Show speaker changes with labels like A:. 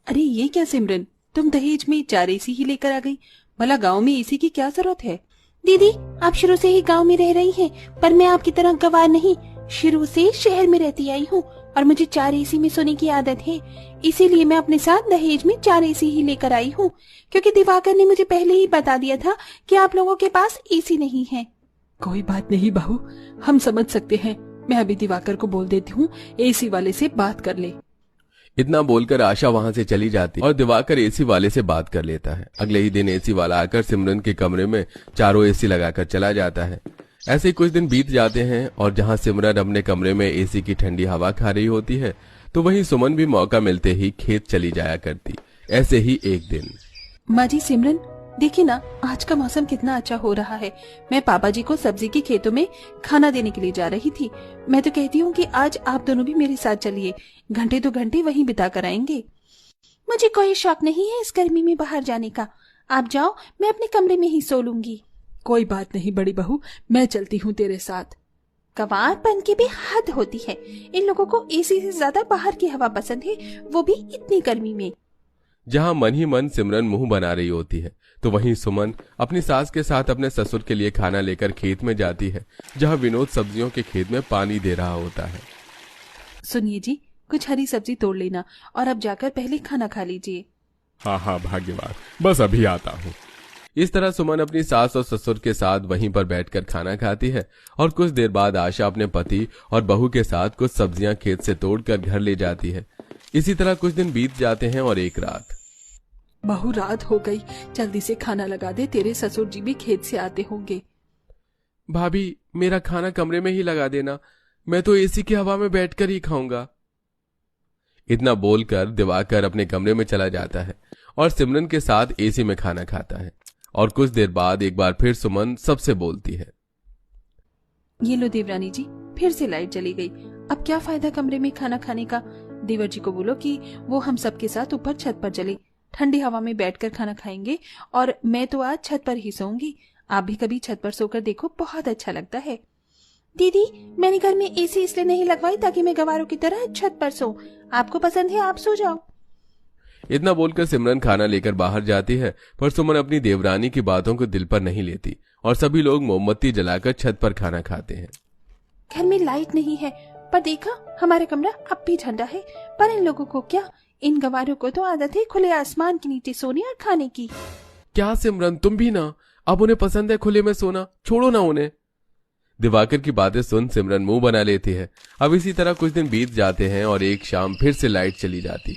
A: अरे ये क्या सिमरन, तुम दहेज में 4 एसी ही लेकर आ गई। भला गांव में एसी की क्या जरूरत है।
B: दीदी, आप शुरू से ही गांव में रह रही हैं, पर मैं आपकी तरह गवार नहीं, शुरू से शहर में रहती आई हूँ और मुझे 4 एसी में सोने की आदत है। इसीलिए मैं अपने साथ दहेज में 4 एसी ही लेकर आई हूँ, क्योंकि दिवाकर ने मुझे पहले ही बता दिया था कि आप लोगों के पास एसी नहीं है।
A: कोई बात नहीं बहू, हम समझ सकते हैं। मैं अभी दिवाकर को बोल देती हूँ एसी वाले से बात कर ले।
C: इतना बोलकर आशा वहां से चली जाती और दिवाकर एसी वाले से बात कर लेता है। अगले ही दिन एसी वाला आकर सिमरन के कमरे में चारों एसी लगाकर चला जाता है। ऐसे ही कुछ दिन बीत जाते हैं और जहां सिमरन अपने कमरे में एसी की ठंडी हवा खा रही होती है, तो वहीं सुमन भी मौका मिलते ही खेत चली जाया करती। ऐसे ही एक दिन,
A: माँ जी सिमरन, देखिए ना, आज का मौसम कितना अच्छा हो रहा है। मैं पापा जी को सब्जी के खेतों में खाना देने के लिए जा रही थी। मैं तो कहती हूँ कि आज आप दोनों भी मेरे साथ चलिए, घंटे 2 घंटे वहीं बिता कर आएंगे।
B: मुझे कोई शौक नहीं है इस गर्मी में बाहर जाने का। आप जाओ, मैं अपने कमरे में ही सो लूंगी।
A: कोई बात नहीं बड़ी बहू, मैं चलती हूँ तेरे साथ।
B: गंवारपन की भी हद होती है। इन लोगों को एसी से ज्यादा बाहर की हवा पसंद है, वो भी इतनी गर्मी में।
C: जहां मन ही मन सिमरन मुंह बना रही होती है, तो वहीं सुमन अपनी सास के साथ अपने ससुर के लिए खाना लेकर खेत में जाती है, जहां विनोद सब्जियों के खेत में पानी दे रहा होता है।
A: सुनिए जी, कुछ हरी सब्जी तोड़ लेना और अब जाकर पहले खाना खा लीजिए।
C: हाँ हाँ भाग्यवान, बस अभी आता हूँ। इस तरह सुमन अपनी सास और ससुर के साथ वहीं पर बैठकर खाना खाती है और कुछ देर बाद आशा अपने पति और बहू के साथ कुछ सब्जियां खेत से तोड़कर घर ले जाती है। इसी तरह कुछ दिन बीत जाते हैं और एक रात,
A: बहू रात हो गई, जल्दी से खाना लगा दे, तेरे ससुर जी भी खेत से आते होंगे।
C: भाभी मेरा खाना कमरे में ही लगा देना, मैं तो एसी की हवा में बैठकर ही खाऊंगा। इतना बोलकर दिवाकर अपने कमरे में चला जाता है और सिमरन के साथ एसी में खाना खाता है। और कुछ देर बाद एक बार फिर सुमन सबसे बोलती है,
A: ये लो देवरानी जी, फिर से लाइट चली गई। अब क्या फायदा कमरे में खाना खाने का। देवर जी को बोलो कि वो हम सबके साथ ऊपर छत पर चले, ठंडी हवा में बैठकर खाना खाएंगे। और मैं तो आज छत पर ही सोऊंगी। आप भी कभी छत पर सोकर देखो, बहुत अच्छा लगता है।
B: दीदी, मैंने घर में एसी इसलिए नहीं लगवाई ताकि मैं गवारों की तरह छत पर सो। आपको पसंद है, आप सो जाओ।
C: इतना बोलकर सिमरन खाना लेकर बाहर जाती है, पर सुमन अपनी देवरानी की बातों को दिल पर नहीं लेती और सभी लोग मोमबत्ती जलाकर छत पर खाना खाते हैं।
B: घर में लाइट नहीं है, पर देखा हमारा कमरा अब भी ठंडा है। पर इन लोगों को क्या, इन गवारों को तो आदत है खुले आसमान के नीचे सोने और खाने की।
C: क्या सिमरन, तुम भी ना, अब उन्हें पसंद है खुले में सोना, छोड़ो ना उन्हें। दिवाकर की बातें सुन सिमरन मुंह बना लेती है। अब इसी तरह कुछ दिन बीत जाते हैं और एक शाम फिर से लाइट चली जाती है।